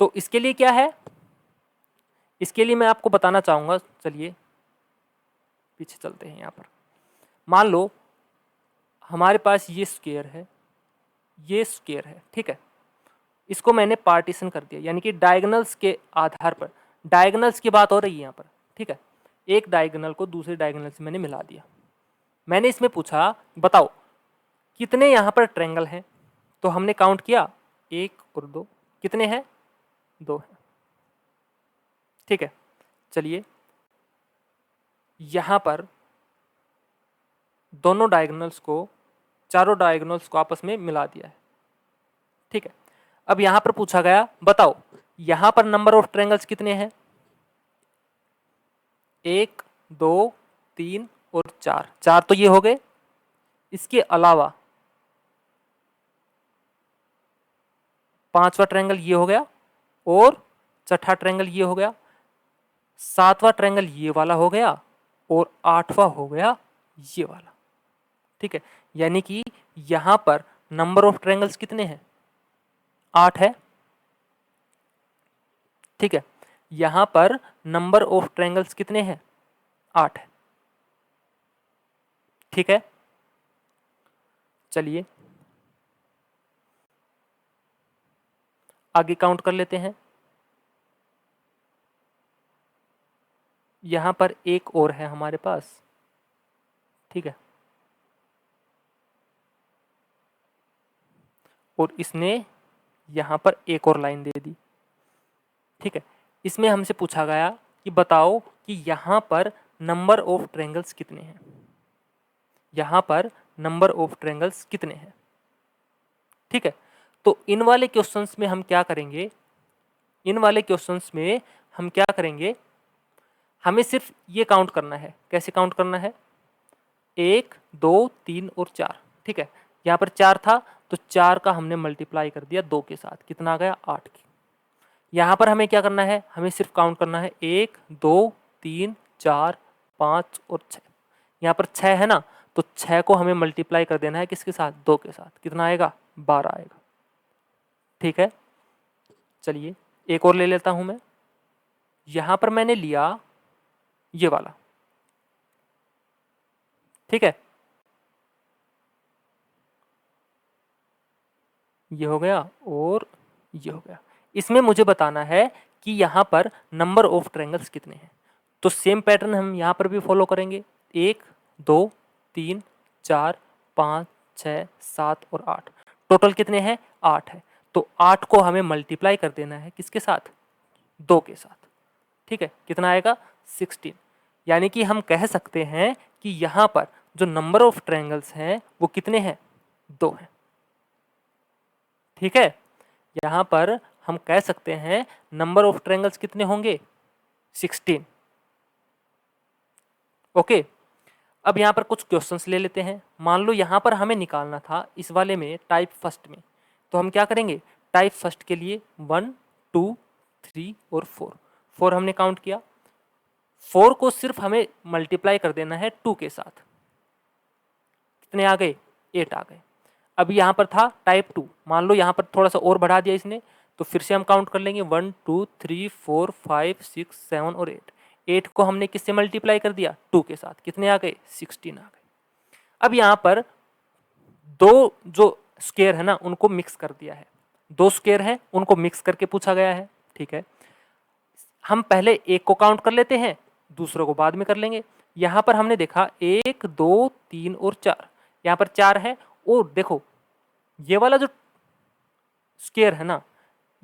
तो इसके लिए क्या है, इसके लिए मैं आपको बताना चाहूंगा। चलिए पीछे चलते हैं। यहाँ पर मान लो हमारे पास ये स्क्वायर है, ये स्क्वायर है, ठीक है। इसको मैंने पार्टीशन कर दिया, यानी कि डायगोनल्स के आधार पर, डायगोनल्स की बात हो रही है यहाँ पर, ठीक है। एक डायगोनल को दूसरे डायगोनल से मैंने मिला दिया। मैंने इसमें पूछा बताओ कितने यहाँ पर ट्रायंगल हैं, तो हमने काउंट किया 1 और 2, कितने हैं, 2 हैं, ठीक है। चलिए यहाँ पर दोनों डायगोनल्स को, चारों डायगोनल्स को आपस में मिला दिया है, ठीक है। अब यहाँ पर पूछा गया बताओ यहाँ पर नंबर ऑफ ट्रायंगल्स कितने हैं, 1 2 3 और 4, 4 तो ये हो गए। इसके अलावा 5वां ट्रायंगल ये हो गया, और 6ठा ट्रायंगल ये हो गया, 7वां ट्रायंगल ये वाला हो गया, और 8वां हो गया ये वाला, ठीक है। यानी कि यहां पर नंबर ऑफ ट्रायंगल्स कितने हैं, 8 है, ठीक है। यहां पर नंबर ऑफ ट्रायंगल्स कितने हैं, 8 है, ठीक है। चलिए आगे काउंट कर लेते हैं। यहां पर एक और है हमारे पास, ठीक है, और इसने यहां पर एक और लाइन दे दी, ठीक है। इसमें हमसे पूछा गया कि बताओ कि यहां पर नंबर ऑफ ट्रायंगल्स कितने हैं। यहाँ पर नंबर ऑफ ट्रायंगल्स कितने हैं। ठीक है, तो इन वाले क्वेश्चंस में हम क्या करेंगे, इन वाले क्वेश्चंस में हम क्या करेंगे, हमें सिर्फ ये काउंट करना है। कैसे काउंट करना है, 1 2 3 और 4। ठीक है, यहाँ पर 4 था तो 4 का हमने मल्टीप्लाई कर दिया 2 के साथ, कितना आ गया 8 की। यहाँ पर हमें क्या करना है, हमें सिर्फ काउंट करना है 1 2 3 4 5 और 6। यहाँ पर 6 है ना, तो 6 को हमें मल्टीप्लाई कर देना है किसके साथ, 2 के साथ, कितना आएगा 12 आएगा। ठीक है, चलिए एक और ले लेता हूं मैं। यहां पर मैंने लिया ये वाला। ठीक है, ये हो गया और ये हो गया। इसमें मुझे बताना है कि यहाँ पर नंबर ऑफ ट्रायंगल्स कितने हैं। तो सेम पैटर्न हम यहाँ पर भी फॉलो करेंगे। 1 2 3 4 5 6 7 और 8, टोटल कितने हैं 8 है। तो 8 को हमें मल्टीप्लाई कर देना है किसके साथ, 2 के साथ। ठीक है, कितना आएगा 16। यानी कि हम कह सकते हैं कि यहाँ पर जो नंबर ऑफ ट्रायंगल्स हैं वो कितने हैं, 2 हैं। ठीक है, यहाँ पर हम कह सकते हैं नंबर ऑफ ट्रायंगल्स कितने होंगे, 16। ओके, अब यहाँ पर कुछ क्वेश्चंस ले लेते हैं। मान लो यहाँ पर हमें निकालना था इस वाले में टाइप फर्स्ट में, तो हम क्या करेंगे, टाइप फर्स्ट के लिए 1 2 3 और 4 हमने काउंट किया। 4 को सिर्फ हमें मल्टीप्लाई कर देना है 2 के साथ, कितने आ गए 8 आ गए। अब यहाँ पर था टाइप 2, मान लो यहाँ पर थोड़ा सा और बढ़ा दिया इसने, तो फिर से हम काउंट कर लेंगे 1 2 3 4 5 6 7 और 8। 8 को हमने किससे मल्टीप्लाई कर दिया, 2 के साथ, कितने आ गए 16 आ गए। अब यहाँ पर दो जो स्क्वायर है ना उनको मिक्स कर दिया है, 2 स्क्वायर है उनको मिक्स करके पूछा गया है। ठीक है, हम पहले एक को काउंट कर लेते हैं, दूसरों को बाद में कर लेंगे। यहाँ पर हमने देखा 1 2 3 और 4, यहाँ पर 4 है। और देखो ये वाला जो स्क्वायर है ना,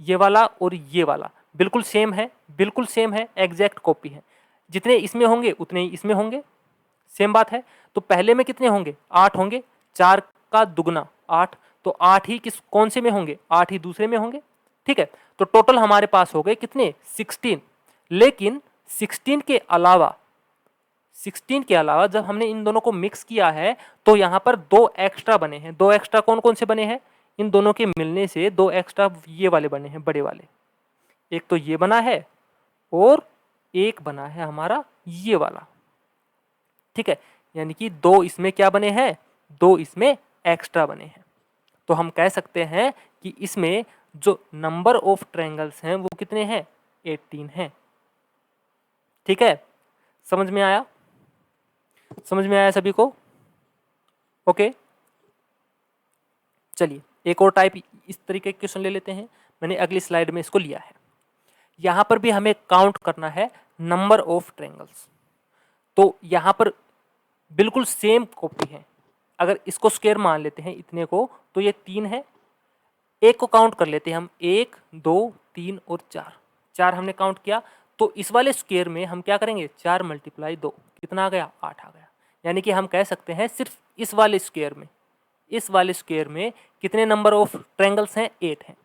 ये वाला और ये वाला बिल्कुल सेम है, बिल्कुल सेम है, एग्जैक्ट कॉपी है। जितने इसमें होंगे उतने ही इसमें होंगे, सेम बात है। तो पहले में कितने होंगे, 8 होंगे, 4 का दुगना 8, तो 8 ही किस कौन से में होंगे, 8 ही दूसरे में होंगे। ठीक है, तो टोटल हमारे पास हो गए कितने 16। लेकिन 16 के अलावा, 16 के अलावा जब हमने इन दोनों को मिक्स किया है तो यहाँ पर 2 एक्स्ट्रा बने हैं। 2 एक्स्ट्रा कौन कौन से बने हैं, इन दोनों के मिलने से 2 एक्स्ट्रा ये वाले बने हैं, बड़े वाले। एक तो ये बना है और एक बना है हमारा ये वाला। ठीक है, यानी कि 2 इसमें क्या बने हैं, 2 इसमें एक्स्ट्रा बने हैं। तो हम कह सकते हैं कि इसमें जो नंबर ऑफ ट्रायंगल्स हैं वो कितने हैं, 18 हैं। ठीक है, समझ में आया, समझ में आया सभी को। ओके, चलिए एक और टाइप इस तरीके के क्वेश्चन ले लेते हैं। मैंने अगली स्लाइड में इसको लिया है। यहां पर भी हमें काउंट करना है नंबर ऑफ ट्रायंगल्स। तो यहां पर बिल्कुल सेम कॉपी है। अगर इसको स्क्वायर मान लेते हैं इतने को, तो ये 3 है। एक को काउंट कर लेते हैं हम, 1 2 3 और 4, 4 हमने काउंट किया। तो इस वाले स्क्वायर में हम क्या करेंगे, 4 × 2, कितना आ गया 8 आ गया। यानी कि हम कह सकते हैं सिर्फ इस वाले स्क्वायर में, इस वाले स्क्वायर में कितने नंबर ऑफ ट्रायंगल्स हैं, 8 हैं।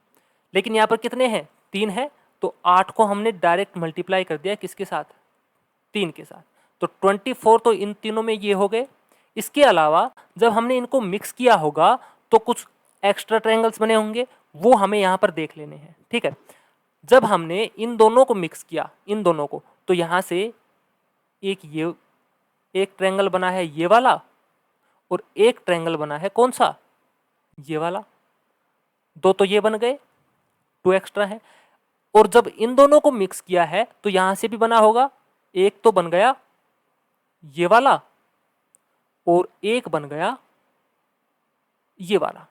लेकिन यहाँ पर कितने हैं, 3 है। तो 8 को हमने डायरेक्ट मल्टीप्लाई कर दिया किसके साथ, 3 के साथ। तो 24 तो इन तीनों में ये हो गए। इसके अलावा जब हमने इनको मिक्स किया होगा तो कुछ एक्स्ट्रा ट्रायंगल्स बने होंगे, वो हमें यहाँ पर देख लेने हैं। ठीक है, जब हमने इन दोनों को मिक्स किया, इन दोनों को, तो यहाँ से एक ट्रायंगल बना है ये वाला और एक ट्रायंगल बना है कौन सा, ये वाला। 2 तो ये बन गए, 2 एक्स्ट्रा है। और जब इन दोनों को मिक्स किया है तो यहां से भी बना होगा, एक तो बन गया ये वाला और एक बन गया ये वाला।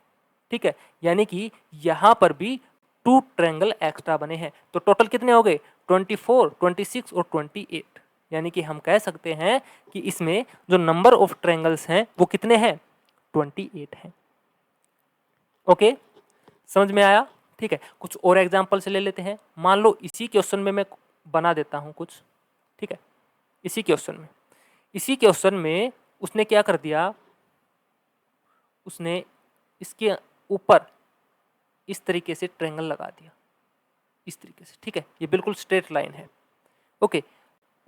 ठीक है, यानी कि यहां पर भी 2 ट्रायंगल एक्स्ट्रा बने हैं। तो टोटल कितने हो गए, 24 26 और 28। यानी कि हम कह सकते हैं कि इसमें जो नंबर ऑफ ट्रायंगल्स हैं वो कितने हैं, 28 हैं। ओके, समझ में आया। ठीक है, कुछ और एग्जांपल से ले लेते हैं। मान लो इसी क्वेश्चन में मैं बना देता हूं कुछ। ठीक है, इसी क्वेश्चन में उसने क्या कर दिया, उसने इसके ऊपर इस तरीके से ट्रायंगल लगा दिया, इस तरीके से, ठीक है, ये बिल्कुल स्ट्रेट लाइन है। ओके,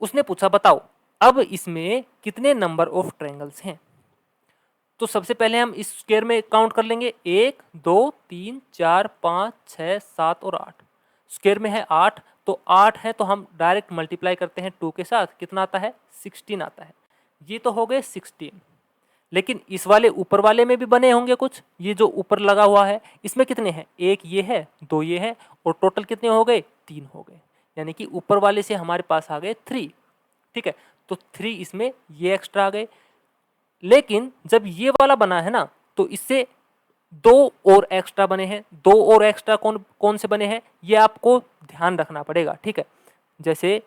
उसने पूछा बताओ अब इसमें कितने नंबर ऑफ ट्रायंगल्स हैं। तो सबसे पहले हम इस स्क्वायर में काउंट कर लेंगे, 1 2 3 4 5 6 7 और 8। स्क्वायर में है 8, तो 8 है तो हम डायरेक्ट मल्टीप्लाई करते हैं 2 के साथ, कितना आता है 16 आता है। ये तो हो गए 16, लेकिन इस वाले ऊपर वाले में भी बने होंगे कुछ। ये जो ऊपर लगा हुआ है इसमें कितने हैं, एक ये है, दो ये है, और टोटल कितने हो गए, 3 हो गए। यानी कि ऊपर वाले से हमारे पास आ गए 3, ठीक है। तो 3 इसमें ये एक्स्ट्रा आ गए। लेकिन जब ये वाला बना है ना, तो इससे 2 और एक्स्ट्रा बने हैं। 2 और एक्स्ट्रा कौन कौन से बने हैं, ये आपको ध्यान रखना पड़ेगा, ठीक है। जैसे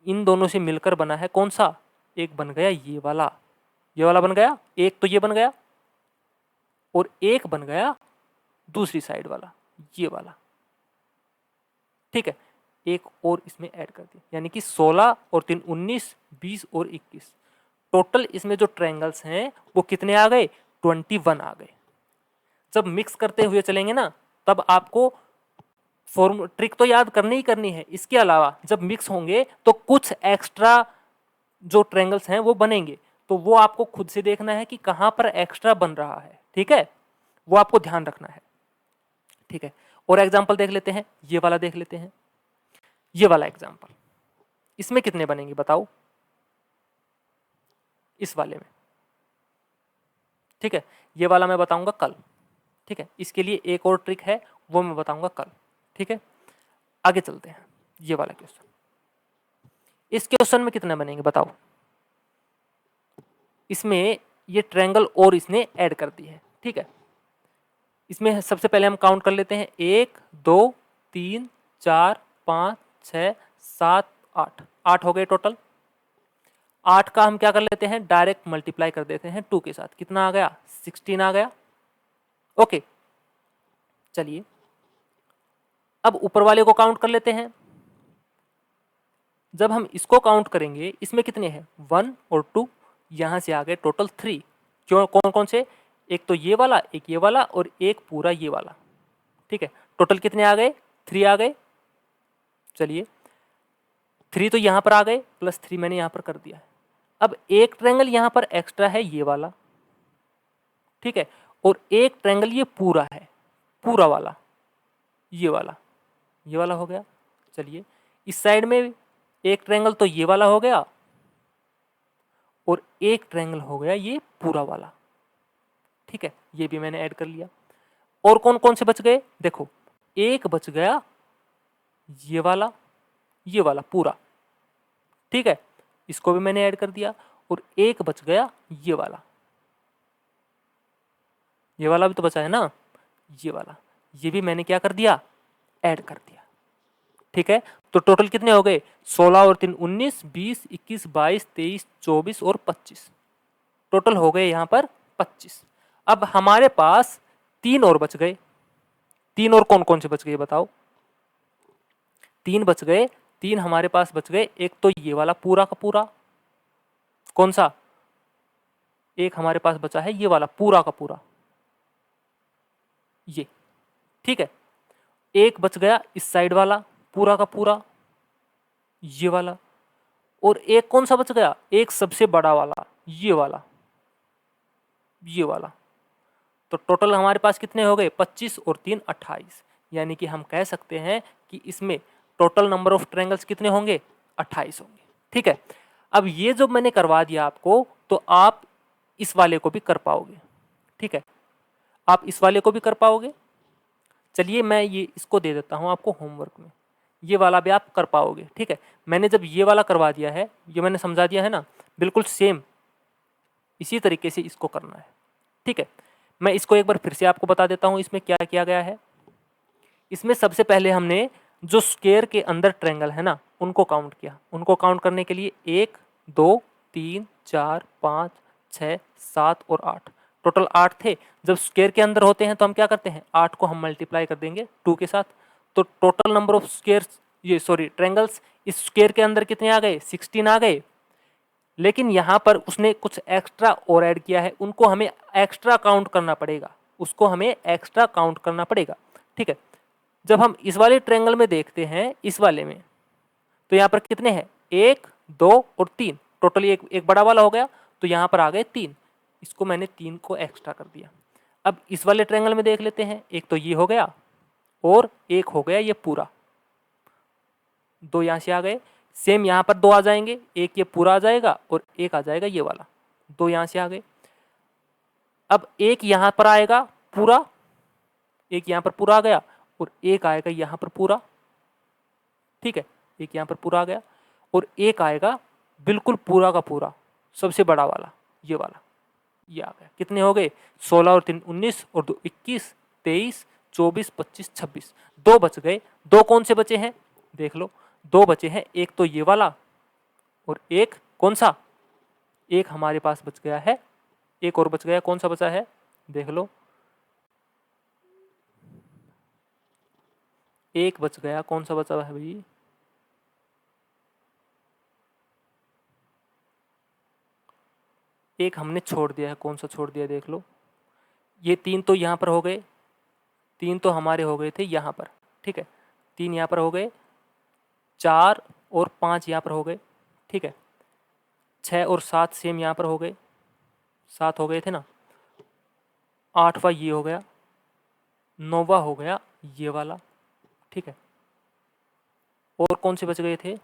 इन दोनों से मिलकर बना है कौन सा, एक बन गया ये वाला बन गया, एक तो ये बन गया, और एक बन गया दूसरी साइड वाला, ये वाला, ठीक है। एक और इसमें ऐड कर दिया, यानी कि 16 और 3 19, 20 और 21। टोटल इसमें जो ट्रायंगल्स हैं वो कितने आ गए, 21 आ गए। जब मिक्स करते हुए चलेंगे ना, तब आपको ट्रिक तो याद करनी ही करनी है। इसके अलावा जब मिक्स होंगे तो कुछ एक्स्ट्रा जो ट्रायंगल्स हैं वो बनेंगे, तो वो आपको खुद से देखना है कि कहां पर एक्स्ट्रा बन रहा है, ठीक है, वो आपको ध्यान रखना है, ठीक है। और एग्जाम्पल देख लेते हैं, ये वाला देख लेते हैं, ये वाला एग्जाम्पल, इसमें कितने बनेंगे बताओ, इस वाले में, ठीक है। ये वाला मैं बताऊंगा कल, ठीक है। इसके लिए एक और ट्रिक है, वो मैं बताऊंगा कल, ठीक है। आगे चलते हैं, ये वाला क्वेश्चन, इस क्वेश्चन में कितने बनेंगे बताओ। इसमें ये ट्रायंगल और इसने ऐड कर दी है, ठीक है। इसमें सबसे पहले हम काउंट कर लेते हैं, 1 2 3 4 5 6 7 8, 8 हो गए टोटल। 8 का हम क्या कर लेते हैं, डायरेक्ट मल्टीप्लाई कर देते हैं 2 के साथ, कितना आ गया 16 आ गया। ओके, चलिए अब ऊपर वाले को काउंट कर लेते हैं। जब हम इसको काउंट करेंगे, इसमें कितने हैं 1 और 2, यहां से आ गए टोटल 3। क्यों, कौन कौन से, एक तो ये वाला, एक ये वाला, और एक पूरा ये वाला, ठीक है। टोटल कितने आ गए, 3 आ गए। चलिए 3 तो यहां पर आ गए, प्लस 3 मैंने यहां पर कर दिया है। अब एक ट्रायंगल यहां पर एक्स्ट्रा है, ये वाला, ठीक है, और एक ट्रायंगल ये पूरा है, पूरा वाला, ये वाला हो गया। चलिए इस साइड में एक ट्रायंगल तो ये वाला हो गया, और एक ट्रायंगल हो गया ये पूरा वाला, ठीक है, ये भी मैंने ऐड कर लिया। और कौन कौन से बच गए, देखो एक बच गया ये वाला पूरा, ठीक है, इसको भी मैंने ऐड कर दिया। और एक बच गया ये वाला भी तो बचा है ना, ये भी मैंने क्या कर दिया, ऐड कर दिया, ठीक है। तो टोटल कितने हो गए, 16 और 3 19, 20 21 22 23 24 और 25, टोटल हो गए यहाँ पर 25। अब हमारे पास 3 और बच गए। 3 और कौन कौन से बच गए बताओ, 3 बच गए। 3 हमारे पास बच गए, एक तो ये वाला पूरा का पूरा, कौन सा, एक हमारे पास बचा है ये वाला पूरा का पूरा, ये, ठीक है। एक बच गया इस साइड वाला पूरा का पूरा, ये वाला। और एक कौन सा बच गया, एक सबसे बड़ा वाला, ये वाला। तो टोटल हमारे पास कितने हो गए, 25 और 3 28। यानी कि हम कह सकते हैं कि इसमें टोटल नंबर ऑफ ट्रायंगल्स कितने होंगे, 28 होंगे, ठीक है। अब ये जो मैंने करवा दिया आपको, तो आप इस वाले को भी कर पाओगे, ठीक है, आप इस वाले को भी कर पाओगे। चलिए मैं ये इसको दे देता हूं आपको होमवर्क में, ये वाला भी आप कर पाओगे, ठीक है। मैंने जब ये वाला करवा दिया है, ये मैंने समझा दिया है ना, बिल्कुल सेम इसी तरीके से इसको करना है, ठीक है। मैं इसको एक बार फिर से आपको बता देता हूं इसमें क्या किया गया है। इसमें सबसे पहले हमने जो स्क्वायर के अंदर ट्रायंगल है ना, उनको काउंट किया। उनको काउंट करने के लिए 1 2 3 4 5 6 7 और 8, टोटल 8 थे। जब स्क्वायर के अंदर होते हैं तो हम क्या करते हैं, 8 को हम मल्टीप्लाई कर देंगे 2 के साथ, तो टोटल नंबर ऑफ ट्रायंगल्स इस स्क्वायर के अंदर कितने आ गए, 16 आ गए। लेकिन यहाँ पर उसने कुछ एक्स्ट्रा और ऐड किया है, उनको हमें एक्स्ट्रा काउंट करना पड़ेगा, उसको हमें एक्स्ट्रा काउंट करना पड़ेगा। ठीक है, जब हम इस वाले ट्रायंगल में देखते हैं, इस वाले में, तो यहाँ पर कितने हैं, 1 2 और 3, टोटली एक बड़ा वाला हो गया, तो यहाँ पर आ गए 3, इसको मैंने 3 को एक्स्ट्रा कर दिया। अब इस वाले ट्रायंगल में देख लेते हैं, एक तो ये हो गया और एक हो गया ये पूरा, 2 यहाँ से आ गए, सेम यहाँ पर 2 आ जाएंगे, एक ये पूरा आ जाएगा और एक आ जाएगा ये वाला, 2 यहाँ से आ गए। अब एक यहाँ पर आएगा पूरा, एक यहाँ पर पूरा आ गया और एक आएगा यहाँ पर पूरा। ठीक है, एक यहाँ पर पूरा आ गया और एक आएगा बिल्कुल पूरा का पूरा, सबसे बड़ा वाला, ये वाला, ये आ गया। कितने हो गए, 16 और 3 19 और 2 21 23 24 25 26, 2 बच गए। 2 कौन से बचे हैं, देख लो, 2 बचे हैं, एक तो ये वाला और एक कौन सा, एक हमारे पास बच गया है, एक और बच गया, कौन सा बचा है, देख लो, एक बच गया, कौन सा बचा है भाई, एक हमने छोड़ दिया है, कौन सा छोड़ दिया, देख लो, ये 3 तो यहाँ पर हो गए, 3 तो हमारे हो गए थे यहाँ पर। ठीक है, 3 यहाँ पर हो गए, 4 और 5 यहाँ पर हो गए। ठीक है, 6 और 7 सेम यहाँ पर हो गए, 7 हो गए थे ना, 8वां ये हो गया, 9वां हो गया ये वाला। ठीक है, और कौन से बच गए थे,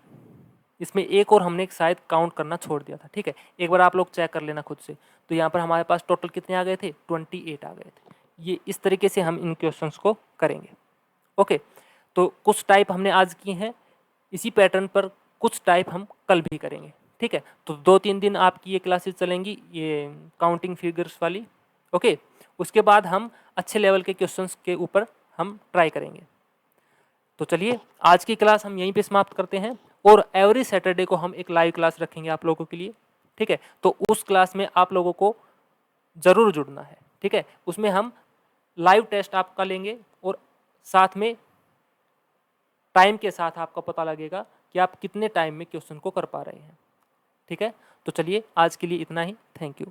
इसमें एक और हमने शायद काउंट करना छोड़ दिया था। ठीक है, एक बार आप लोग चेक कर लेना खुद से। तो यहाँ पर हमारे पास टोटल कितने आ गए थे, 28 आ गए थे। ये इस तरीके से हम इन क्वेश्चंस को करेंगे। ओके, तो कुछ टाइप हमने आज किए हैं, इसी पैटर्न पर कुछ टाइप हम कल भी करेंगे। ठीक है, तो 2-3 दिन आपकी ये क्लासेस चलेंगी, ये काउंटिंग फिगर्स वाली। ओके, उसके बाद हम अच्छे लेवल के क्वेश्चंस के ऊपर हम ट्राई करेंगे। तो चलिए, आज की क्लास हम यहीं पे समाप्त करते हैं और एवरी सैटरडे को हम एक लाइव क्लास रखेंगे आप लोगों के लिए। ठीक है, तो उस क्लास में आप लोगों को ज़रूर जुड़ना है। ठीक है, उसमें हम लाइव टेस्ट आपका लेंगे और साथ में टाइम के साथ आपका पता लगेगा कि आप कितने टाइम में क्वेश्चन को कर पा रहे हैं। ठीक है, तो चलिए आज के लिए इतना ही। Thank you.